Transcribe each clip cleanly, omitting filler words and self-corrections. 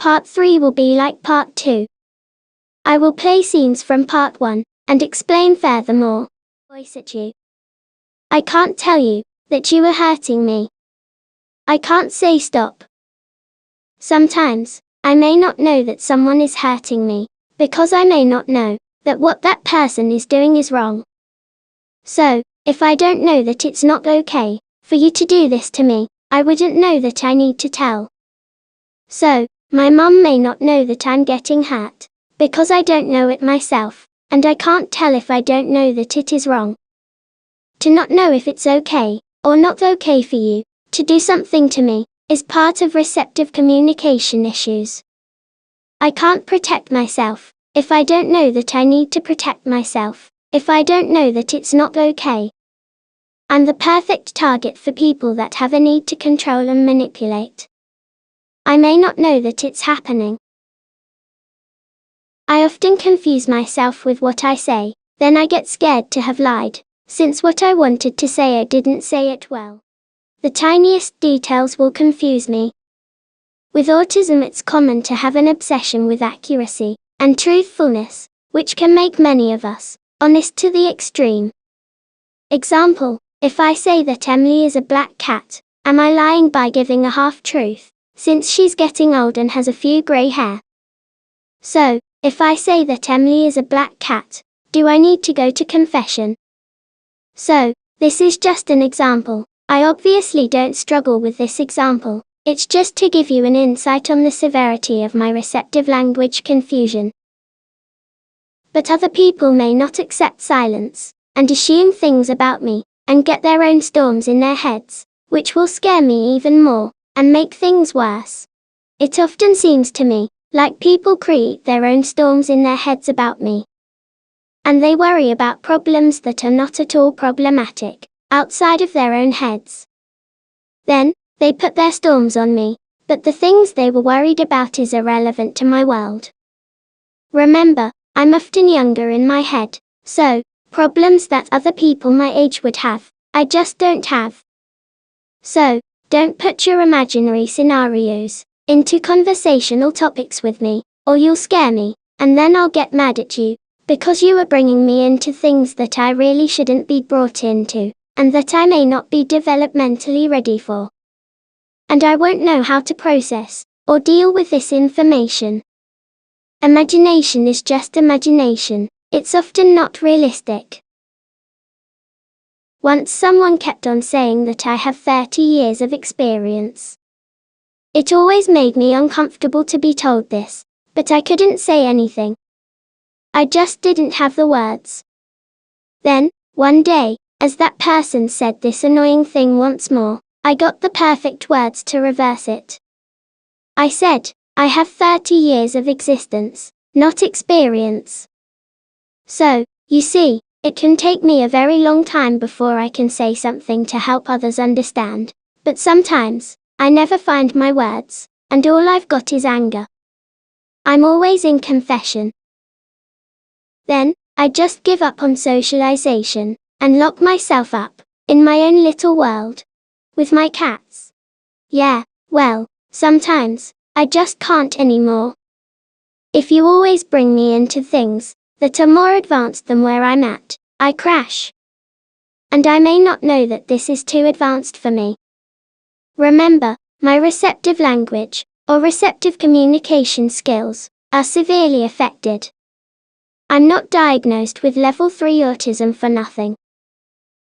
Part 3 will be like Part 2. I will play scenes from Part 1, and explain furthermore. Voice at you. I can't tell you that you are hurting me. I can't say stop. Sometimes, I may not know that someone is hurting me, because I may not know that what that person is doing is wrong. So, if I don't know that it's not okay for you to do this to me, I wouldn't know that I need to tell. So, my mum may not know that I'm getting hurt, because I don't know it myself, and I can't tell if I don't know that it is wrong. To not know if it's okay, or not okay for you, to do something to me, is part of receptive communication issues. I can't protect myself, if I don't know that I need to protect myself, if I don't know that it's not okay. I'm the perfect target for people that have a need to control and manipulate. I may not know that it's happening. I often confuse myself with what I say, then I get scared to have lied, since what I wanted to say I didn't say it well. The tiniest details will confuse me. With autism it's common to have an obsession with accuracy and truthfulness, which can make many of us honest to the extreme. Example, if I say that Emily is a black cat, am I lying by giving a half-truth, since she's getting old and has a few grey hair? So, if I say that Emily is a black cat, do I need to go to confession? So, this is just an example. I obviously don't struggle with this example, it's just to give you an insight on the severity of my receptive language confusion. But other people may not accept silence, and assume things about me, and get their own storms in their heads, which will scare me even more, and make things worse. It often seems to me like people create their own storms in their heads about me. And they worry about problems that are not at all problematic, outside of their own heads. Then, they put their storms on me, but the things they were worried about is irrelevant to my world. Remember, I'm often younger in my head, so, problems that other people my age would have, I just don't have. So, don't put your imaginary scenarios into conversational topics with me, or you'll scare me, and then I'll get mad at you, because you are bringing me into things that I really shouldn't be brought into, and that I may not be developmentally ready for. And I won't know how to process or deal with this information. Imagination is just imagination, it's often not realistic. Once someone kept on saying that I have 30 years of experience. It always made me uncomfortable to be told this, but I couldn't say anything. I just didn't have the words. Then, one day, as that person said this annoying thing once more, I got the perfect words to reverse it. I said, I have 30 years of existence, not experience. So, you see, it can take me a very long time before I can say something to help others understand, but sometimes, I never find my words, and all I've got is anger. I'm always in confession. Then, I just give up on socialization, and lock myself up, in my own little world. With my cats. Yeah, well, sometimes, I just can't anymore. If you always bring me into things that are more advanced than where I'm at, I crash. And I may not know that this is too advanced for me. Remember, my receptive language, or receptive communication skills, are severely affected. I'm not diagnosed with level 3 autism for nothing.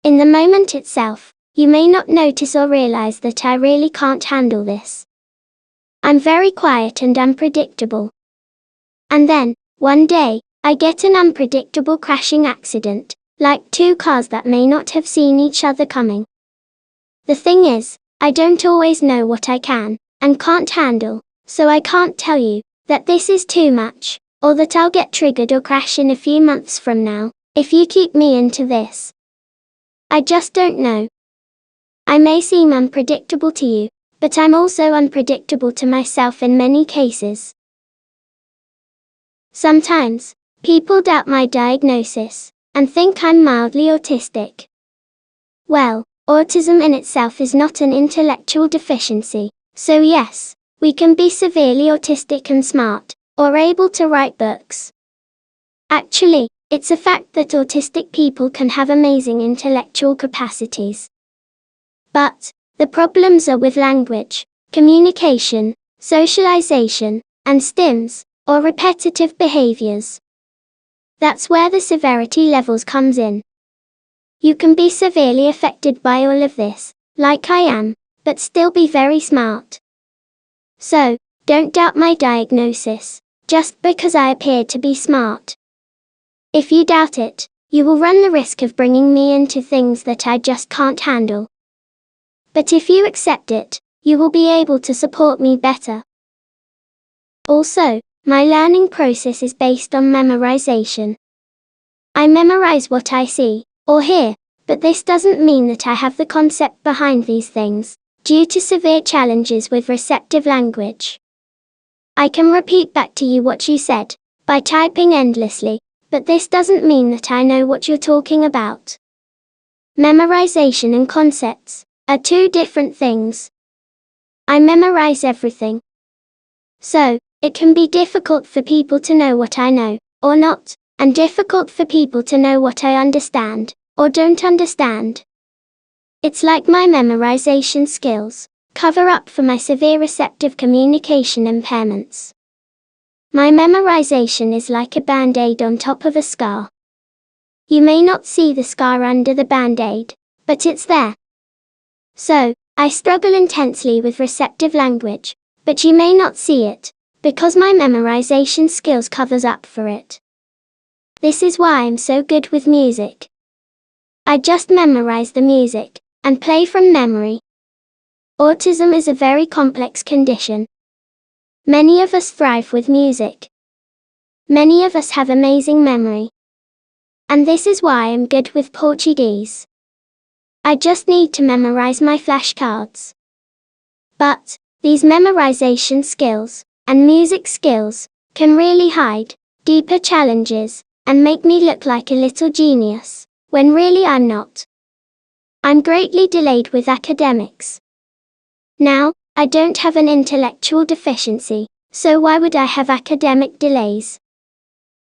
In the moment itself, you may not notice or realize that I really can't handle this. I'm very quiet and unpredictable. And then, one day, I get an unpredictable crashing accident, like two cars that may not have seen each other coming. The thing is, I don't always know what I can and can't handle, so I can't tell you that this is too much, or that I'll get triggered or crash in a few months from now, if you keep me into this. I just don't know. I may seem unpredictable to you, but I'm also unpredictable to myself in many cases. Sometimes, people doubt my diagnosis, and think I'm mildly autistic. Well, autism in itself is not an intellectual deficiency, so yes, we we can be severely autistic and smart, or able to write books. Actually, it's a fact that autistic people can have amazing intellectual capacities. But the problems are with language, communication, socialization, and stims, or repetitive behaviors. That's where the severity levels comes in. You can be severely affected by all of this, like I am, but still be very smart. So, don't doubt my diagnosis, just because I appear to be smart. If you doubt it, you will run the risk of bringing me into things that I just can't handle. But if you accept it, you will be able to support me better. Also, my learning process is based on memorization. I memorize what I see, or hear, but this doesn't mean that I have the concept behind these things, due to severe challenges with receptive language. I can repeat back to you what you said, by typing endlessly, but this doesn't mean that I know what you're talking about. Memorization and concepts are two different things. I memorize everything. So, it can be difficult for people to know what I know, or not, and difficult for people to know what I understand, or don't understand. It's like my memorization skills cover up for my severe receptive communication impairments. My memorization is like a band-aid on top of a scar. You may not see the scar under the band-aid, but it's there. So, I struggle intensely with receptive language, but you may not see it, because my memorization skills covers up for it. This is why I'm so good with music. I just memorize the music, and play from memory. Autism is a very complex condition. Many of us thrive with music. Many of us have amazing memory. And this is why I'm good with Portuguese. I just need to memorize my flashcards. But these memorization skills, and music skills, can really hide deeper challenges, and make me look like a little genius, when really I'm not. I'm greatly delayed with academics. Now, I don't have an intellectual deficiency, so why would I have academic delays?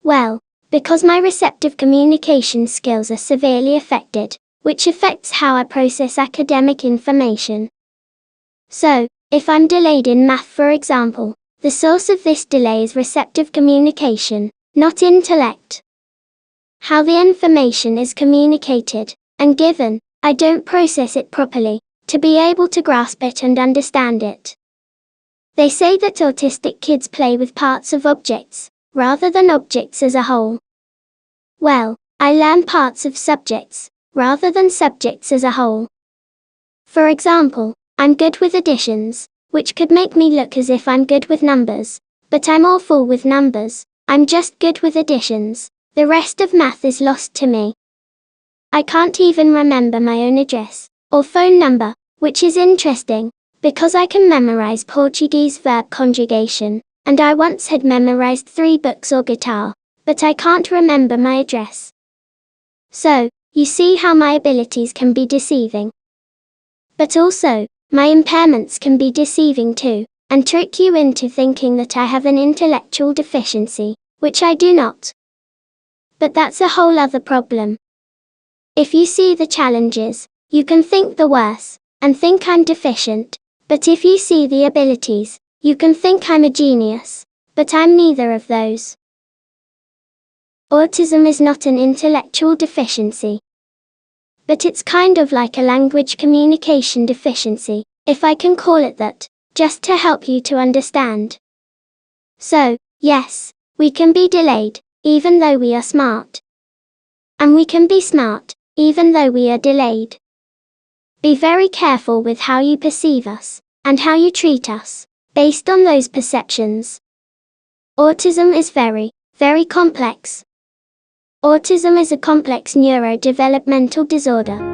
Well, because my receptive communication skills are severely affected, which affects how I process academic information. So, if I'm delayed in math for example, the source of this delay is receptive communication, not intellect. How the information is communicated and given, I don't process it properly to be able to grasp it and understand it. They say that autistic kids play with parts of objects, rather than objects as a whole. Well, I learn parts of subjects, rather than subjects as a whole. For example, I'm good with additions, which could make me look as if I'm good with numbers, but I'm awful with numbers. I'm just good with additions. The rest of math is lost to me. I can't even remember my own address, or phone number, which is interesting, because I can memorize Portuguese verb conjugation, and I once had memorized 3 books or guitar, but I can't remember my address. So, you see how my abilities can be deceiving. But also, my impairments can be deceiving too, and trick you into thinking that I have an intellectual deficiency, which I do not. But that's a whole other problem. If you see the challenges, you can think the worse, and think I'm deficient, but if you see the abilities, you can think I'm a genius, but I'm neither of those. Autism is not an intellectual deficiency. But it's kind of like a language communication deficiency, if I can call it that, just to help you to understand. So, yes, we can be delayed, even though we are smart. And we can be smart, even though we are delayed. Be very careful with how you perceive us, and how you treat us, based on those perceptions. Autism is very, very complex. Autism is a complex neurodevelopmental disorder.